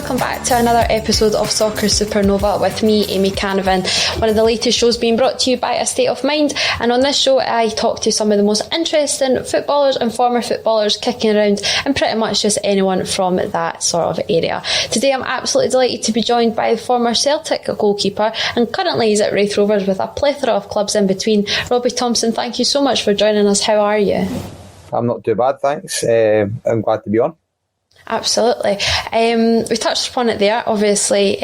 welcome back to another episode of Soccer Supernova with me, Amy Canavan, one of the latest shows being brought to you by A State of Mind. And on this show I talk to some of the most interesting footballers and former footballers kicking around, and pretty much just anyone from that sort of area. Today I'm absolutely delighted to be joined by the former Celtic goalkeeper and currently he's at Wraith Rovers with a plethora of clubs in between, Robbie Thomson. Thank you so much for joining us. How are you? I'm not too bad, thanks. I'm glad to be on. Absolutely. We touched upon it there. Obviously,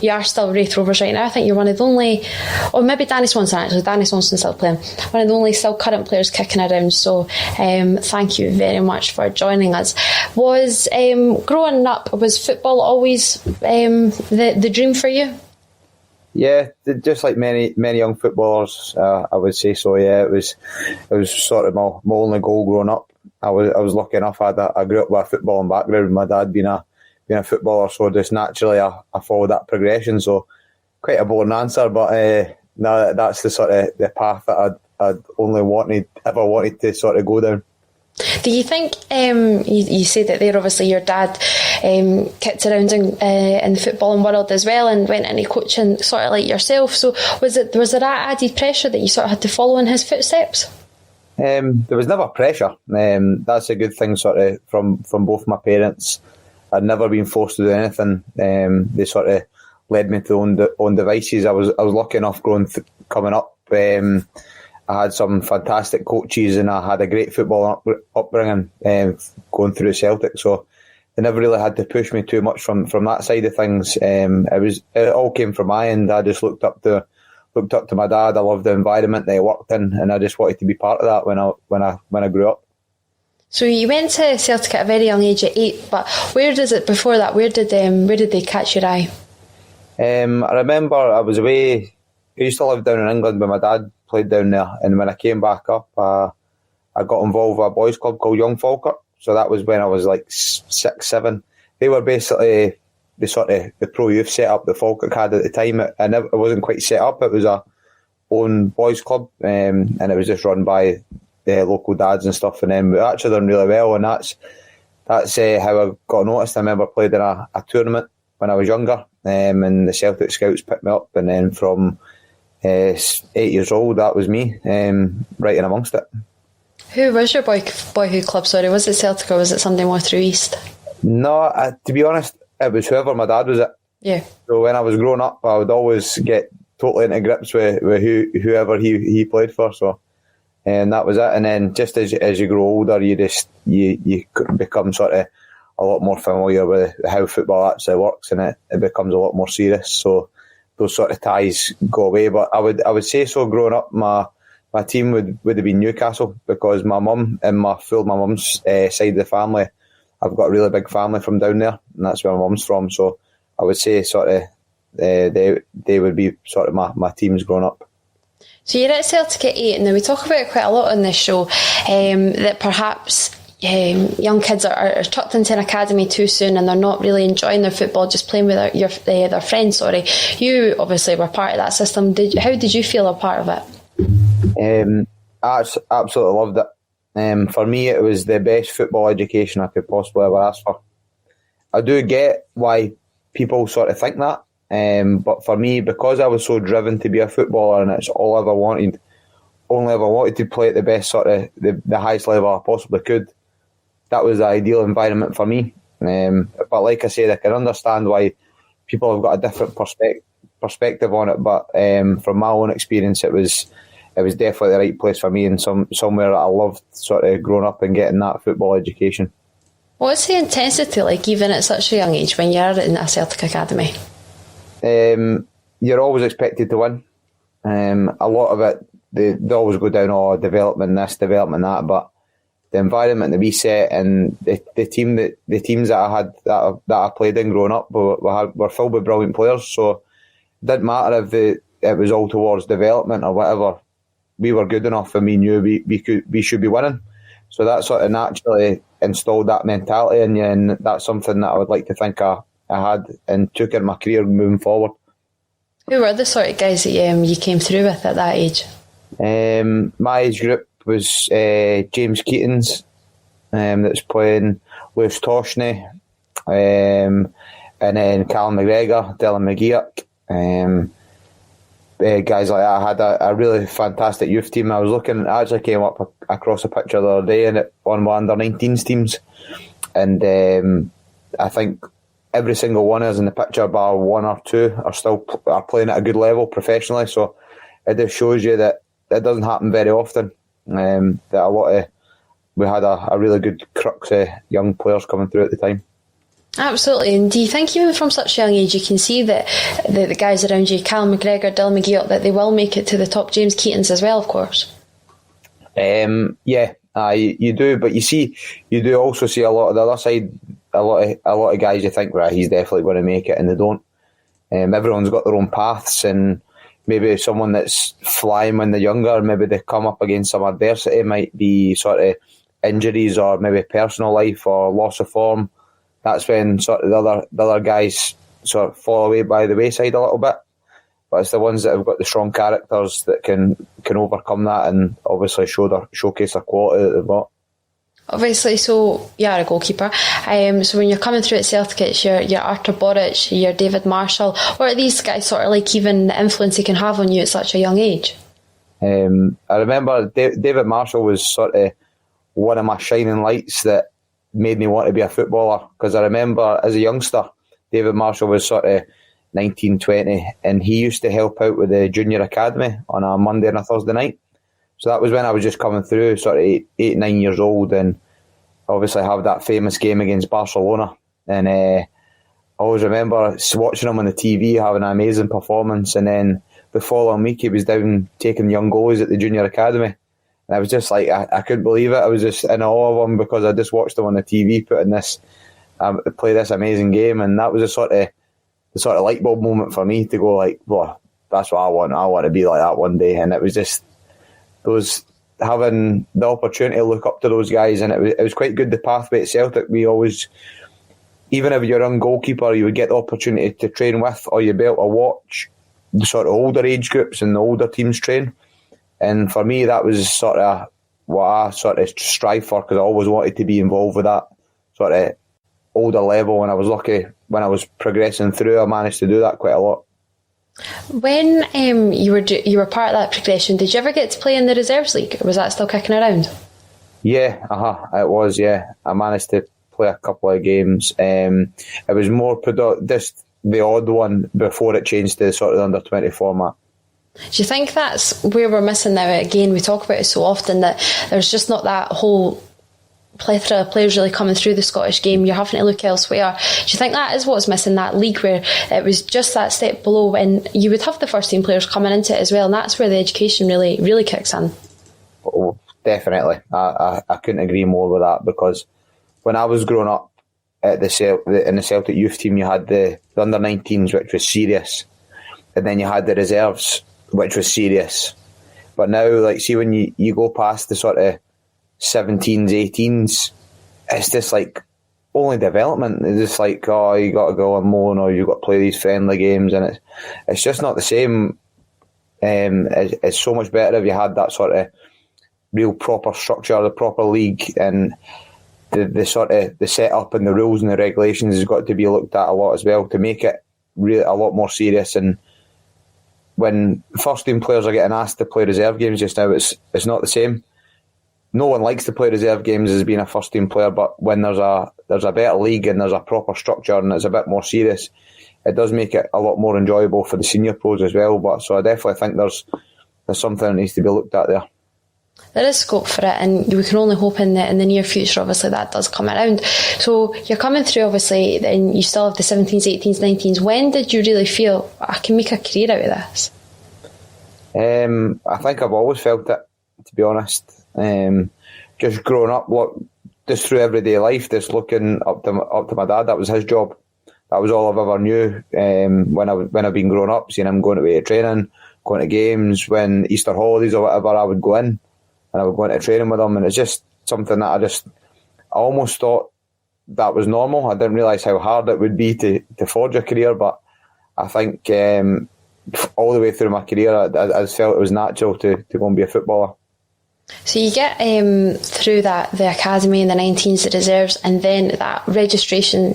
you are still Wraith Rovers right now. I think you're one of the only, or maybe Danny Swanson actually. Danny Swanson's still playing. One of the only still current players kicking around. So, thank you very much for joining us. Was growing up, was football always the dream for you? Yeah, just like many young footballers, I would say so. Yeah, it was sort of my only goal growing up. I was lucky enough. I grew up with a footballing background. My dad being a footballer, so just naturally I followed that progression. So quite a boring answer, but no, that's the sort of the path that I'd only ever wanted to sort of go down. Do you think you say that there? Obviously, your dad kicked around in the footballing world as well, and went into coaching, sort of like yourself. So was there that added pressure that you sort of had to follow in his footsteps? There was never pressure. That's a good thing, sort of from both my parents. I'd never been forced to do anything. They sort of led me to their own devices. I was lucky enough coming up. I had some fantastic coaches and I had a great football upbringing going through Celtic. So they never really had to push me too much from that side of things. It all came from my end. I just looked up to my dad. I loved the environment that he worked in, and I just wanted to be part of that when I grew up. So you went to Celtic at a very young age, at 8. But where did they catch your eye? I remember I was away. I used to live down in England, but my dad played down there. And when I came back up, I got involved with a boys' club called Young Falkirk. So that was when I was like 6, 7. They were basically the pro youth setup that Falkirk had at the time. It wasn't quite set up. It was a own boys' club, and it was just run by the local dads and stuff. And then we actually done really well, and that's how I got noticed. I remember played in a tournament when I was younger, and the Celtic scouts picked me up, and then from 8 years old, that was me, right in amongst it. Who was your boyhood club? Sorry, was it Celtic or was it something more through East? No, to be honest, it was whoever my dad was at. Yeah. So when I was growing up, I would always get totally into grips with whoever he played for. So, and that was it. And then just as you grow older, you become sort of a lot more familiar with how football actually works, and it becomes a lot more serious. So those sort of ties go away. But I would say so. Growing up, my team would have been Newcastle, because my mum and my mum's side of the family, I've got a really big family from down there, and that's where my mum's from. So I would say sort of they would be sort of my teams growing up. So you're at Celtic at 8, and then we talk about it quite a lot on this show, that perhaps young kids are tucked into an academy too soon and they're not really enjoying their football, just playing with their friends. Sorry, you obviously were part of that system. How did you feel a part of it? I absolutely loved it. For me, it was the best football education I could possibly ever ask for. I do get why people sort of think that, but for me, because I was so driven to be a footballer and it's all I ever wanted, only ever wanted to play at the best sort of the highest level I possibly could, that was the ideal environment for me. But like I said, I can understand why people have got a different perspective on it, but from my own experience, it was definitely the right place for me, and somewhere that I loved sort of growing up and getting that football education. What's the intensity like, even at such a young age, when you're in a Celtic academy? You're always expected to win. A lot of it, they always go down, development this, development that, but the environment that we set and the teams that I had that I played in growing up were filled with brilliant players. So it didn't matter if it was all towards development or whatever. We were good enough, and we knew we should be winning. So that sort of naturally installed that mentality in you, and that's something that I would like to think I had and took in my career moving forward. Who were the sort of guys that you came through with at that age? My age group was James Keatons, that was playing Lewis Toshney. and then Callum McGregor, Dylan McGeoch, guys like that. I had a really fantastic youth team. I actually came up across a picture the other day, and it on my under-19s teams, and I think every single one is in the picture, bar one or two, are playing at a good level professionally. So it just shows you that it doesn't happen very often. That we had a really good crux of young players coming through at the time. Absolutely, and do you think even from such a young age you can see that the guys around you, Callum McGregor, Dylan McGeoch, that they will make it to the top? James Keaton's as well, of course. You do, but you do also see a lot of the other side. A lot of guys you think, right, he's definitely going to make it, and they don't. Everyone's got their own paths, and maybe someone that's flying when they're younger, maybe they come up against some adversity. It might be sort of injuries or maybe personal life or loss of form. That's when sort of the other guys sort of fall away by the wayside a little bit. But it's the ones that have got the strong characters that can overcome that and obviously showcase their quality that they've got. Obviously, so you are a goalkeeper. So when you're coming through at Celtic, it's your Artur Boruc, your David Marshall. What are these guys sort of like, even the influence they can have on you at such a young age? I remember David Marshall was sort of one of my shining lights that made me want to be a footballer, because I remember as a youngster, David Marshall was sort of 19, 20, and he used to help out with the junior academy on a Monday and a Thursday night. So that was when I was just coming through, sort of 8, 9 years old, and obviously have that famous game against Barcelona. And I always remember watching him on the TV, having an amazing performance, and then the following week he was down taking young goalies at the junior academy. And I was just like, I couldn't believe it. I was just in awe of him because I just watched him on the TV play this amazing game, and that was the sort of light bulb moment for me to go like, well, that's what I want. I want to be like that one day. And it was just having the opportunity to look up to those guys, and it was quite good. The pathway at Celtic, we always, even if you're a young goalkeeper, you would get the opportunity to train with, or you'd be able to watch the sort of older age groups and the older teams train. And for me, that was sort of what I sort of strive for, because I always wanted to be involved with that sort of older level, and I was lucky when I was progressing through, I managed to do that quite a lot. When you were part of that progression, did you ever get to play in the Reserves League, or was that still kicking around? Yeah, it was, yeah. I managed to play a couple of games. It was more just the odd one before it changed to sort of the under-20 format. Do you think that's where we're missing now? Again, we talk about it so often that there's just not that whole plethora of players really coming through the Scottish game. You're having to look elsewhere. Do you think that is what's missing, that league where it was just that step below, and you would have the first team players coming into it as well, and that's where the education really, really kicks in? Oh, definitely. I couldn't agree more with that, because when I was growing up in the Celtic youth team, you had the under-19s, which was serious, and then you had the reserves, which was serious. But now, like, see, when you go past the sort of 17s, 18s, it's just like only development. It's just like, oh, you got to go on loan, or you got to play these friendly games, and it's just not the same. It's so much better if you had that sort of real proper structure, the proper league, and the sort of the setup and the rules and the regulations has got to be looked at a lot as well to make it really a lot more serious. And when first team players are getting asked to play reserve games just now, it's not the same. No one likes to play reserve games as being a first team player, but when there's a better league and there's a proper structure and it's a bit more serious, it does make it a lot more enjoyable for the senior pros as well. But so I definitely think there's something that needs to be looked at there. There is scope for it, and we can only hope in the near future, obviously, that does come around. So you're coming through, obviously, and you still have the 17s, 18s, 19s. When did you really feel, I can make a career out of this? I think I've always felt it, to be honest. Just growing up, just through everyday life, just looking up to my dad. That was his job. That was all I've ever knew. When I've been growing up, seeing him going away to training, going to games, when Easter holidays or whatever, I would go in and I would go into training with him, and it's just something that I almost thought that was normal. I didn't realise how hard it would be to forge a career, but I think all the way through my career, I felt it was natural to go and be a footballer. So you get through the academy and the 19s, the reserves, and then that registration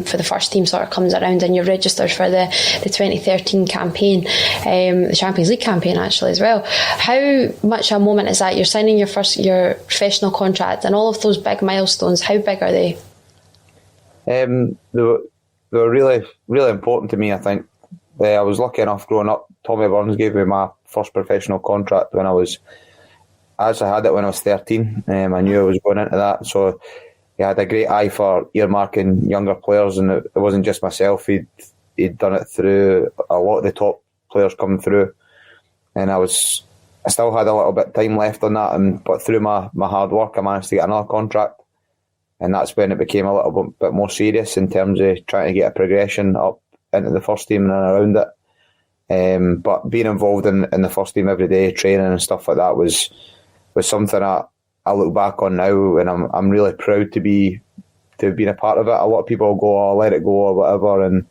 for the first team sort of comes around, and you're registered for the 2013 campaign, the Champions League campaign actually as well. How much a moment is that? You're signing your professional contract, and all of those big milestones. How big are they? They were really, really important to me, I think. I was lucky enough growing up. Tommy Burns gave me my first professional contract when I actually had it when I was 13. I knew I was going into that, so he had a great eye for earmarking younger players, and it wasn't just myself. He'd done it through a lot of the top players coming through, and I still had a little bit of time left on that, but through my hard work I managed to get another contract, and that's when it became a little bit more serious in terms of trying to get a progression up into the first team and around it. But being involved in the first team every day, training and stuff like that was something I look back on now, and I'm really proud to have been a part of it. A lot of people go, "Oh, let it go" or whatever,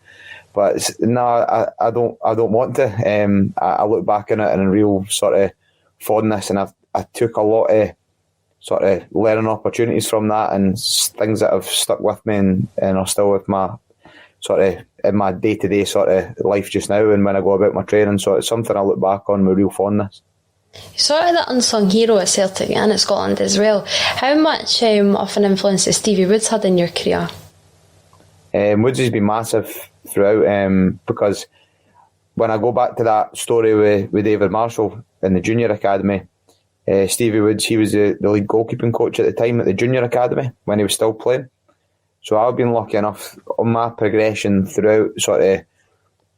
but I don't want to. I look back on it in a real sort of fondness, and I took a lot of sort of learning opportunities from that, and things that have stuck with me and are still with my sort of in my day-to-day sort of life just now, and when I go about my training. So it's something I look back on with real fondness. You're sort of the unsung hero at Celtic and at Scotland as well. How much of an influence has Stevie Woods had in your career? Woods has been massive throughout, because when I go back to that story with David Marshall in the junior academy, Stevie Woods, he was the lead goalkeeping coach at the time at the junior academy when he was still playing. So I've been lucky enough on my progression throughout sort of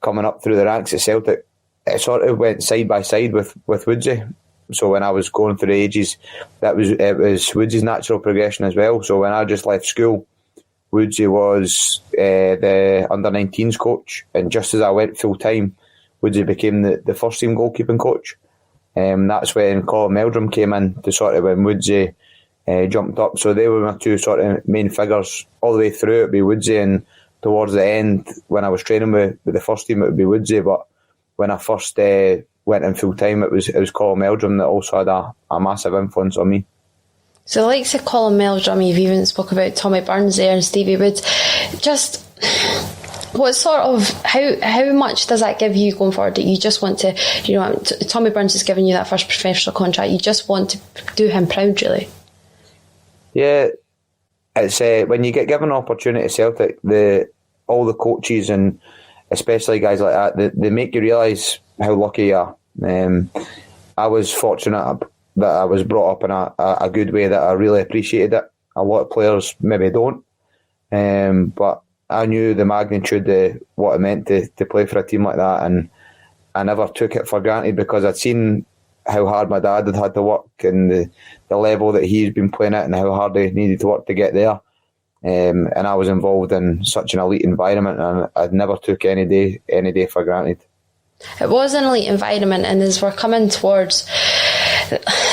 coming up through the ranks at Celtic. It sort of went side by side with Woodsy. So when I was going through the ages, it was Woodsy's natural progression as well. So when I just left school, Woodsy was the under-19s coach, and just as I went full time, Woodsy became the first team goalkeeping coach. That's when Colin Meldrum came in to sort of when Woodsy jumped up. So they were my two sort of main figures all the way through. It'd be Woodsy, and towards the end when I was training with the first team, it would be Woodsy. But when I first went in full time, it was Colin Meldrum that also had a massive influence on me. So the likes of Colin Meldrum, you've even spoke about Tommy Burns there and Stevie Woods. Just what sort of how much does that give you going forward, that you just want to, Tommy Burns has given you that first professional contract, you just want to do him proud, really? Yeah, it's when you get given an opportunity at Celtic, all the coaches and especially guys like that, they make you realise how lucky you are. I was fortunate that I was brought up in a good way that I really appreciated it. A lot of players maybe don't, but I knew the magnitude of what it meant to play for a team like that, and I never took it for granted because I'd seen how hard my dad had to work and the level that he's been playing at and how hard he needed to work to get there. And I was involved in such an elite environment, and I never took any day for granted. It was an elite environment, and as we're coming towards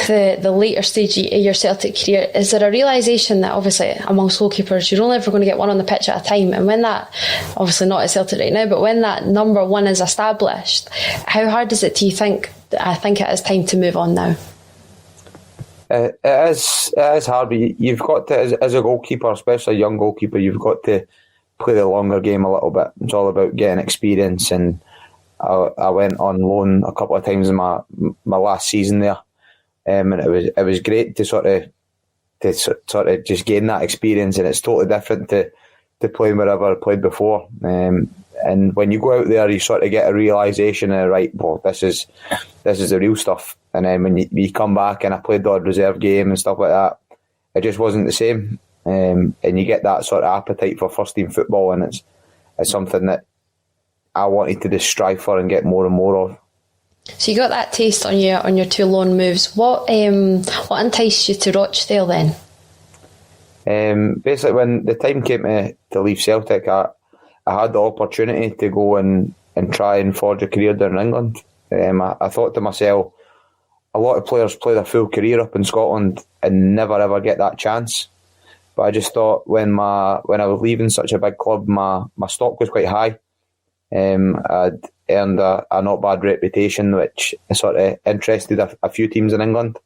the later stage of your Celtic career, is there a realisation that obviously amongst goalkeepers you're only ever going to get one on the pitch at a time, and when that, obviously not at Celtic right now, but when that number one is established, how hard is it do you think? I think it is time to move on now. It is hard, but you've got to, as a goalkeeper, especially a young goalkeeper, you've got to play the longer game a little bit. It's all about getting experience, and I went on loan a couple of times in my last season there, and it was great to sort of just gain that experience, and it's totally different to playing wherever I played before. And when you go out there, you sort of get a realisation of, right, well, this is the real stuff. And then when you come back, and I played the odd reserve game and stuff like that, it just wasn't the same. And you get that sort of appetite for first team football, and it's something that I wanted to just strive for and get more and more of. So you got that taste on your two loan moves. What enticed you to Rochdale then? Basically, when the time came to leave Celtic, I had the opportunity to go and try and forge a career down in England. I thought to myself, a lot of players play their full career up in Scotland and never ever get that chance. But I just thought when I was leaving such a big club, my stock was quite high. I'd earned a not bad reputation, which sort of interested a few teams in England.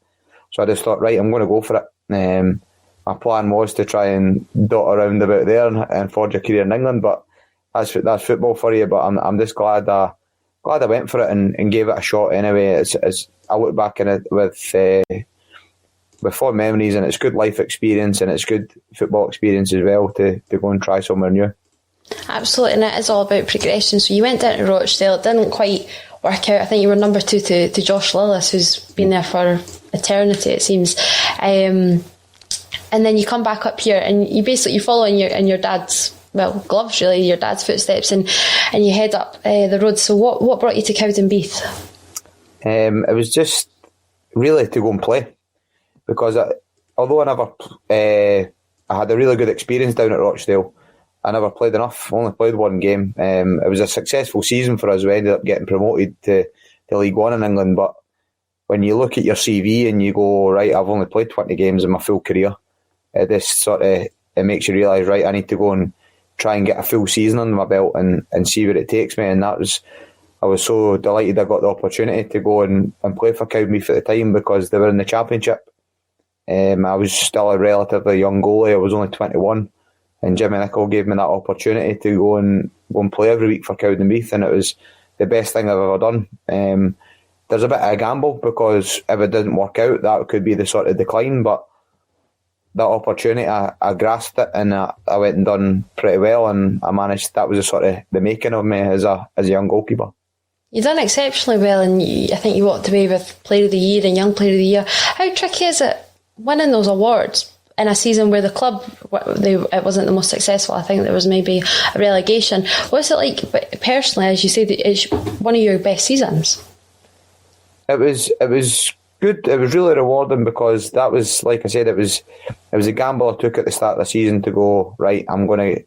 So I just thought, right, I'm going to go for it. My plan was to try and dot around about there and forge a career in England, but that's football for you. But I'm just glad I went for it and gave it a shot anyway. It's I look back in it with fond memories, and it's good life experience, and it's good football experience as well to go and try somewhere new. Absolutely, and it is all about progression. So you went down to Rochdale, it didn't quite work out. I think you were number 2 to Josh Lillis, who's been there for eternity, it seems. And then you come back up here, and you follow in your dad's gloves, really, your dad's footsteps, and you head up the road. So what brought you to Cowdenbeath? It was just really to go and play, because although I had a really good experience down at Rochdale, I never played enough. Only played one game. It was a successful season for us. We ended up getting promoted to League One in England. But when you look at your CV and you go, right, I've only played 20 games in my full career, it makes you realise, right, I need to go and try and get a full season under my belt and see where it takes me. And I was so delighted I got the opportunity to go and play for Cowdenbeath at the time, because they were in the Championship. I was still a relatively young goalie. I was only 21. And Jimmy Nicholl gave me that opportunity to go and play every week for Cowdenbeath, and it was the best thing I've ever done. There's a bit of a gamble, because if it didn't work out, that could be the sort of decline. But that opportunity, I grasped it, and I went and done pretty well, and I managed. That was the making of me as a young goalkeeper. You've done exceptionally well, and I think you walked away with Player of the Year and Young Player of the Year. How tricky is it winning those awards in a season where the club, it wasn't the most successful? I think there was maybe a relegation. What's it like personally, as you say, it's one of your best seasons? It was good. It was really rewarding, because that was, like I said, it was a gamble I took at the start of the season to go, right, I'm going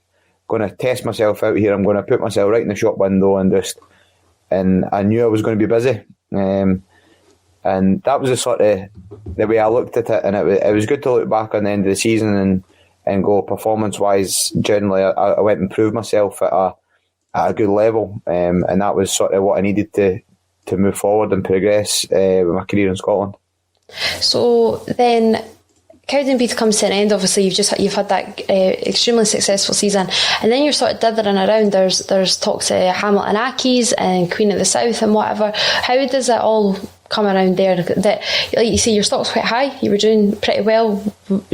to test myself out here. I'm going to put myself right in the shop window and I knew I was going to be busy. And that was the way I looked at it, and it was good to look back on the end of the season and go, performance-wise, generally, I went and proved myself at a good level, and that was what I needed to move forward and progress with my career in Scotland. So then, Cowdenbeath comes to an end. Obviously, you've had that extremely successful season, and then you're sort of dithering around. There's talks of Hamilton Accies and Queen of the South and whatever. How does it all come around there? That, like you say, your stock's quite high. You were doing pretty well.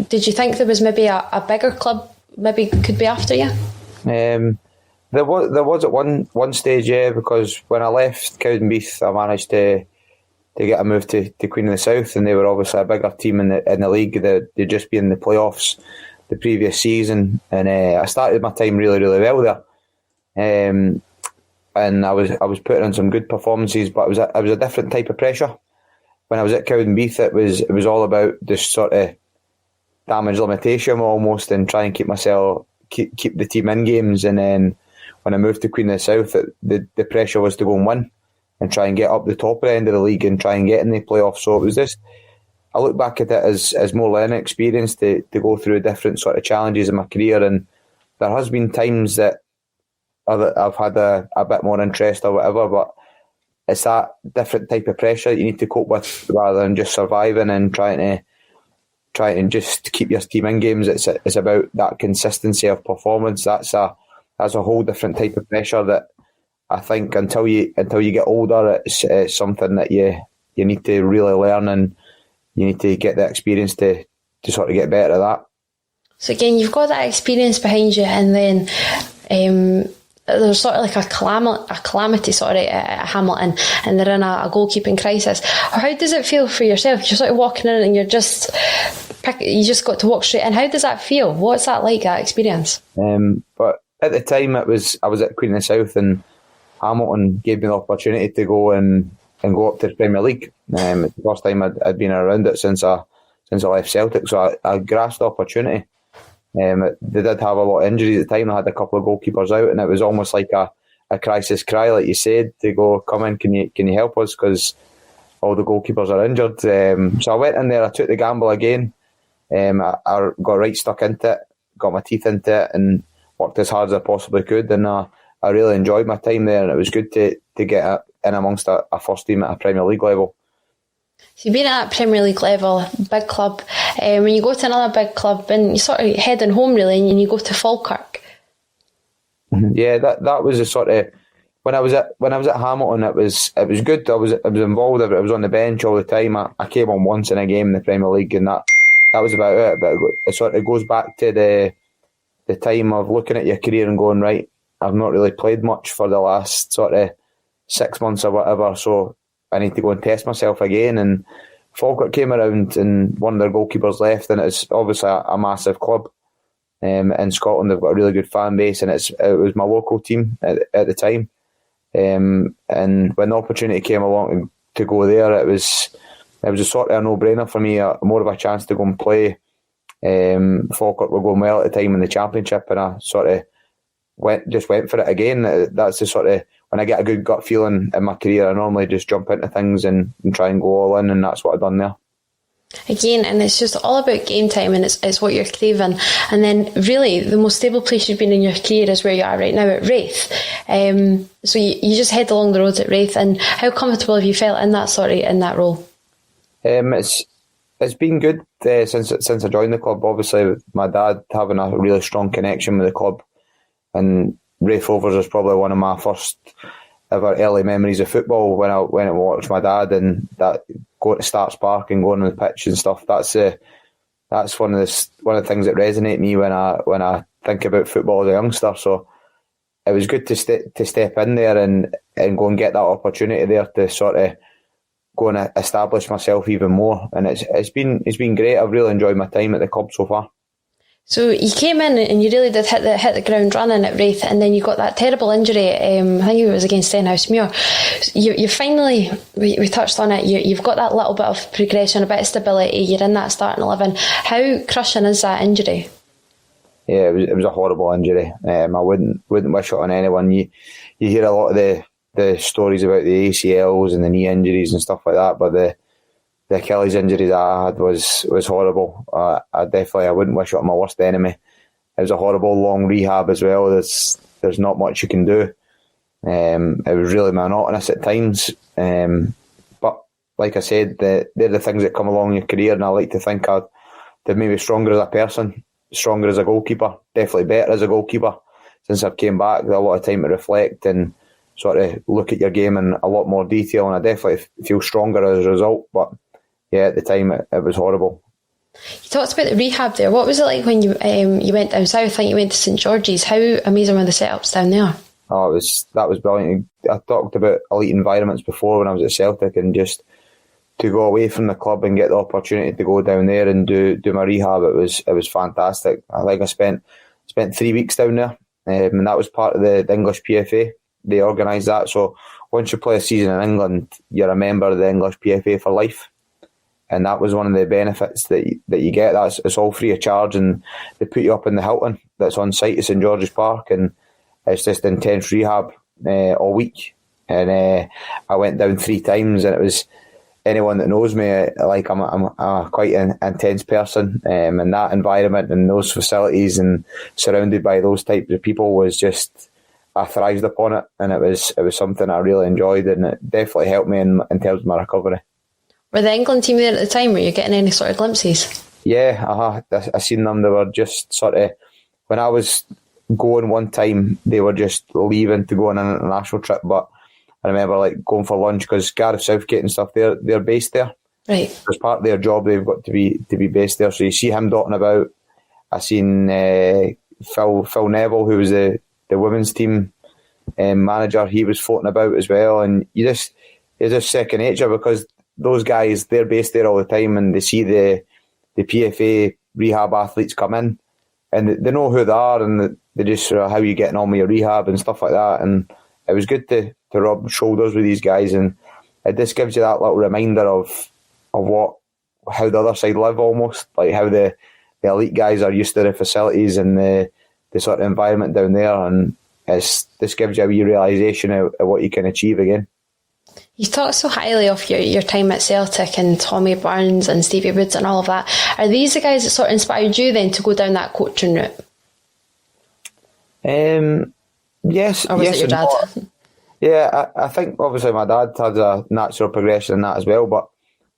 Did you think there was maybe a bigger club maybe could be after you? There was at one stage, yeah, because when I left Cowdenbeath, I managed to get a move to Queen of the South, and they were obviously a bigger team in the league. They'd just been in the playoffs the previous season, and I started my time really, really well there. And I was putting in some good performances, but it was a different type of pressure. When I was at Cowdenbeath, it was all about this sort of damage limitation almost, and try and keep the team in games. And then when I moved to Queen of the South, the pressure was to go and win and try and get up the top of the end of the league and try and get in the playoffs. So it was just, I look back at it as more learning experience to go through different sort of challenges in my career. And there has been times that I've had a bit more interest or whatever, but it's that different type of pressure that you need to cope with rather than just surviving and trying to just keep your team in games. It's about that consistency of performance. That's a whole different type of pressure that I think until you get older, it's something that you need to really learn, and you need to get the experience to sort of get better at that. So again, you've got that experience behind you, and then there's sort of like a calamity at Hamilton, and they're in a goalkeeping crisis. How does it feel for yourself? You're sort of walking in and you just got to walk straight in. How does that feel? What's that like, that experience? But at the time, I was at Queen of the South, and Hamilton gave me the opportunity to go and go up to the Premier League. It's the first time I'd been around it since I left Celtic, so I grasped the opportunity. They did have a lot of injuries at the time. I had a couple of goalkeepers out, and it was almost like a crisis cry, like you said, to go, come in, can you help us, because all the goalkeepers are injured. So I went in there, I took the gamble again. I got right stuck into it, got my teeth into it, and worked as hard as I possibly could, and I really enjoyed my time there, and it was good to get in amongst a first team at a Premier League level. So you've been at that Premier League level, big club. When you go to another big club, and you sort of heading home really, and you go to Falkirk. Yeah, that was a sort of when I was at Hamilton. It was good. I was involved. I was on the bench all the time. I came on once in a game in the Premier League, and that was about it. But it sort of goes back to the time of looking at your career and going, right, I've not really played much for the last sort of 6 months or whatever, so I need to go and test myself again. And Falkirk came around and one of their goalkeepers left, and it's obviously a massive club. In Scotland, they've got a really good fan base, and it was my local team at the time. And when the opportunity came along to go there, it was a sort of a no-brainer for me, more of a chance to go and play. Falkirk were going well at the time in the Championship, and I sort of went for it again. That's the sort of, when I get a good gut feeling in my career, I normally just jump into things and try and go all in, and that's what I've done there. Again, and it's just all about game time, and it's what you're craving. And then really the most stable place you've been in your career is where you are right now at Raith. So you just head along the roads at Raith, and how comfortable have you felt in that role? It's been good since I joined the club. Obviously, with my dad having a really strong connection with the club, and Raith Rovers is probably one of my first ever early memories of football when I watched my dad, and that going to Starts Park and going on the pitch and stuff. That's one of the things that resonate me when I think about football as a youngster. So it was good to step in there and go and get that opportunity there to sort of go and establish myself even more. And it's been great. I've really enjoyed my time at the club so far. So you came in and you really did hit the ground running at Raith, and then you got that terrible injury. I think it was against Stenhousemuir. You finally, we touched on it, you've got that little bit of progression, a bit of stability, you're in that starting 11. How crushing is that injury? Yeah, it was a horrible injury. I wouldn't wish it on anyone. You hear a lot of the stories about the ACLs and the knee injuries and stuff like that, but the Achilles injury that I had was horrible. I wouldn't wish it on my worst enemy. It was a horrible long rehab as well. There's not much you can do. It was really monotonous at times. But like I said, they're the things that come along in your career, and I like to think they've made me stronger as a person, stronger as a goalkeeper, definitely better as a goalkeeper. Since I've came back, there's a lot of time to reflect and sort of look at your game in a lot more detail, and I definitely feel stronger as a result. But yeah, at the time it was horrible. You talked about the rehab there. What was it like when you went down south? I think you went to St George's. How amazing were the setups down there? Oh, that was brilliant. I talked about elite environments before when I was at Celtic, and just to go away from the club and get the opportunity to go down there and do my rehab, it was fantastic. I think I spent 3 weeks down there, and that was part of the English PFA. They organised that, so once you play a season in England, you're a member of the English PFA for life. And that was one of the benefits that you get. It's all free of charge, and they put you up in the Hilton that's on site at St George's Park, and it's just intense rehab all week. And I went down 3 times, and it was, anyone that knows me, like I'm quite an intense person, and that environment and those facilities and surrounded by those types of people was just, I thrived upon it, and it was something I really enjoyed, and it definitely helped me in terms of my recovery. Were the England team there at the time? Were you getting any sort of glimpses? Yeah, I seen them. They were just sort of, when I was going one time, they were just leaving to go on an international trip. But I remember like going for lunch, because Gareth Southgate and stuff, they're based there. Right. As part of their job, they've got to be based there. So you see him dotting about. I seen Phil Neville, who was the women's team manager. He was floating about as well, and it's just second nature, because those guys, they're based there all the time, and they see the PFA rehab athletes come in, and they know who they are, and they just sort of, how you getting on with your rehab and stuff like that. And it was good to rub shoulders with these guys, and it just gives you that little reminder of how the other side live, almost like how the elite guys are used to the facilities and the sort of environment down there, and this gives you a wee realisation of what you can achieve again. You talk so highly of your time at Celtic and Tommy Burns and Stevie Woods and all of that. Are these the guys that sort of inspired you then to go down that coaching route? Yes. Or was it your dad? Yeah, I think obviously my dad had a natural progression in that as well, but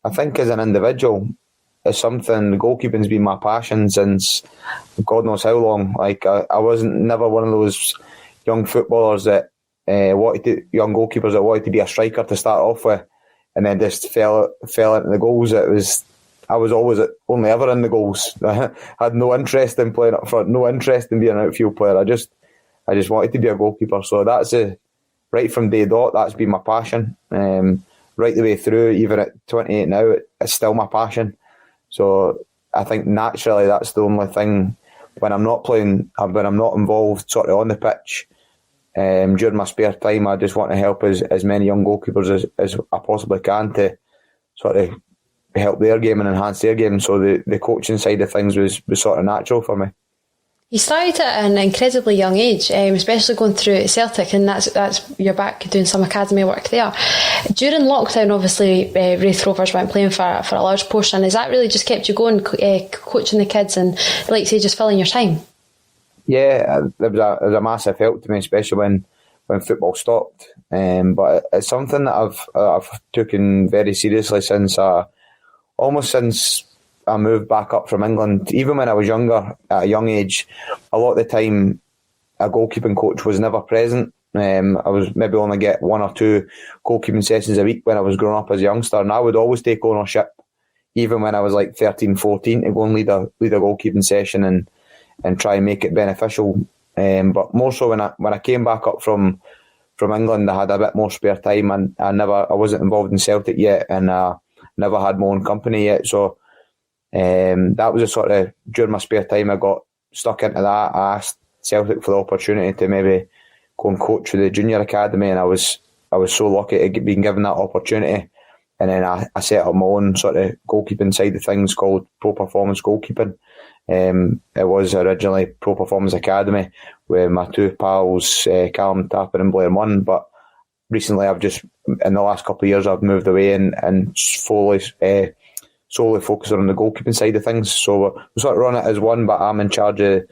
I think as an individual, it's something, goalkeeping's been my passion since God knows how long. Like, I wasn't never one of those young footballers that young goalkeepers that wanted to be a striker to start off with, and then just fell into the goals. I was always only ever in the goals. I had no interest in playing up front, no interest in being an outfield player. I just wanted to be a goalkeeper. So that's right from day dot. That's been my passion. Right the way through, even at 28 now, it's still my passion. So I think naturally that's the only thing when I'm not playing, when I'm not involved sort of on the pitch. During my spare time, I just want to help as many young goalkeepers as I possibly can to sort of help their game and enhance their game. So the coaching side of things was sort of natural for me. You started at an incredibly young age, especially going through Celtic, and that's you're back doing some academy work there. During lockdown, obviously, Raith Rovers weren't playing for a large portion. Has that really just kept you going, coaching the kids and, like say, just filling your time? Yeah, it was a massive help to me, especially when football stopped. But it's something that I've taken very seriously since I moved back up from England. Even when I was younger, at a young age, a lot of the time a goalkeeping coach was never present. I was maybe only get 1 or 2 goalkeeping sessions a week when I was growing up as a youngster, and I would always take ownership, even when I was like 13, 14, to go and lead a goalkeeping session and try and make it beneficial. But more so when I came back up from England, I had a bit more spare time, and I wasn't involved in Celtic yet, and never had my own company yet. So that was a sort of, during my spare time, I got stuck into that. I asked Celtic for the opportunity to maybe go and coach with the junior academy, and I was so lucky to be given that opportunity. And then I set up my own sort of goalkeeping side of things called Pro Performance Goalkeeping. It was originally Pro Performance Academy with my 2 pals, Callum Tapper and Blair Munn, but recently in the last couple of years, I've moved away and solely focusing on the goalkeeping side of things. So we sort of run it as one, but I'm in charge of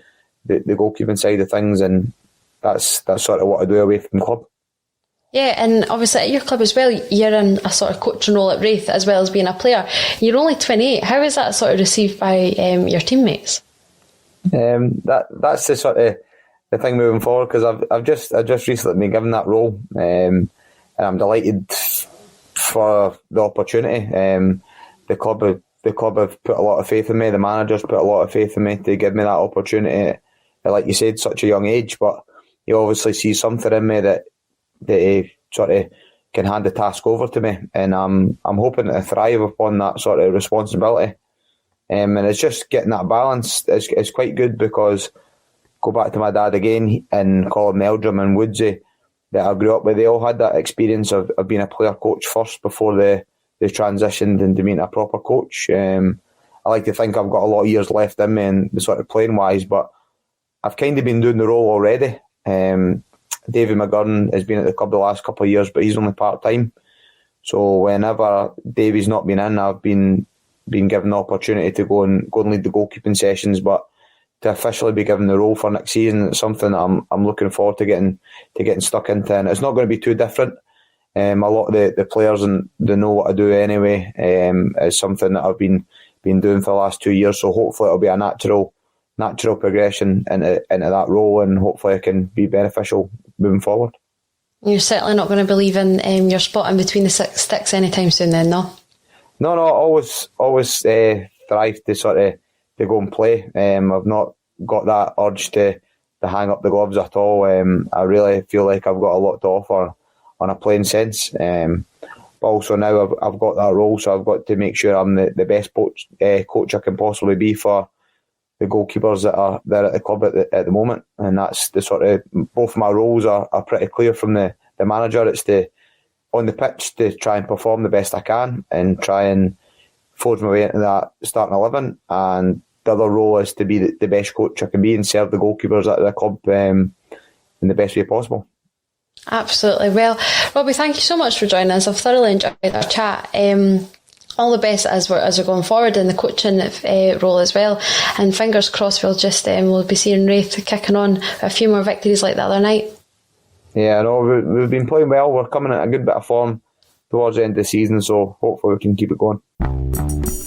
the goalkeeping side of things, and that's sort of what I do away from the club. Yeah, and obviously at your club as well, you're in a sort of coaching role at Raith as well as being a player. You're only 28. How is that sort of received by your teammates? That's the sort of the thing moving forward, because I've just recently been given that role, and I'm delighted for the opportunity. The club have put a lot of faith in me. The managers put a lot of faith in me to give me that opportunity at, like you said, such a young age. But you obviously see something in me that he sort of can hand the task over to me, and I'm hoping to thrive upon that sort of responsibility. And it's just getting that balance is quite good, because go back to my dad again and Colin Meldrum and Woodsy that I grew up with. They all had that experience of being a player coach first before they transitioned into being a proper coach. I like to think I've got a lot of years left in me and the sort of playing wise, but I've kind of been doing the role already. David McGurn has been at the club the last couple of years, but he's only part-time. So whenever Davey's not been in, I've been given the opportunity to go and lead the goalkeeping sessions, but to officially be given the role for next season, it's something that I'm looking forward to getting stuck into, and it's not going to be too different. A lot of the players, and they know what I do anyway. It's something that I've been doing for the last 2 years, so hopefully it'll be a natural progression into that role, and hopefully it can be beneficial moving forward. You're certainly not going to be leaving your spot in between the sticks anytime soon then, no? No, always thrive to sort of to go and play. I've not got that urge to hang up the gloves at all. I really feel like I've got a lot to offer on a playing sense. But also now I've got that role, so I've got to make sure I'm the best coach I can possibly be for the goalkeepers that are there at the club at the moment. And that's the sort of, both of my roles are pretty clear from the manager. It's on the pitch to try and perform the best I can and try and forge my way into that starting 11. And the other role is to be the best coach I can be and serve the goalkeepers at the club in the best way possible. Absolutely. Well, Robbie, thank you so much for joining us. I've thoroughly enjoyed our chat. All the best as we're going forward in the coaching role as well. And fingers crossed we'll be seeing Raith kicking on a few more victories like the other night. Yeah, I know we've been playing well. We're coming in a good bit of form. towards the end of the season, so hopefully we can keep it going.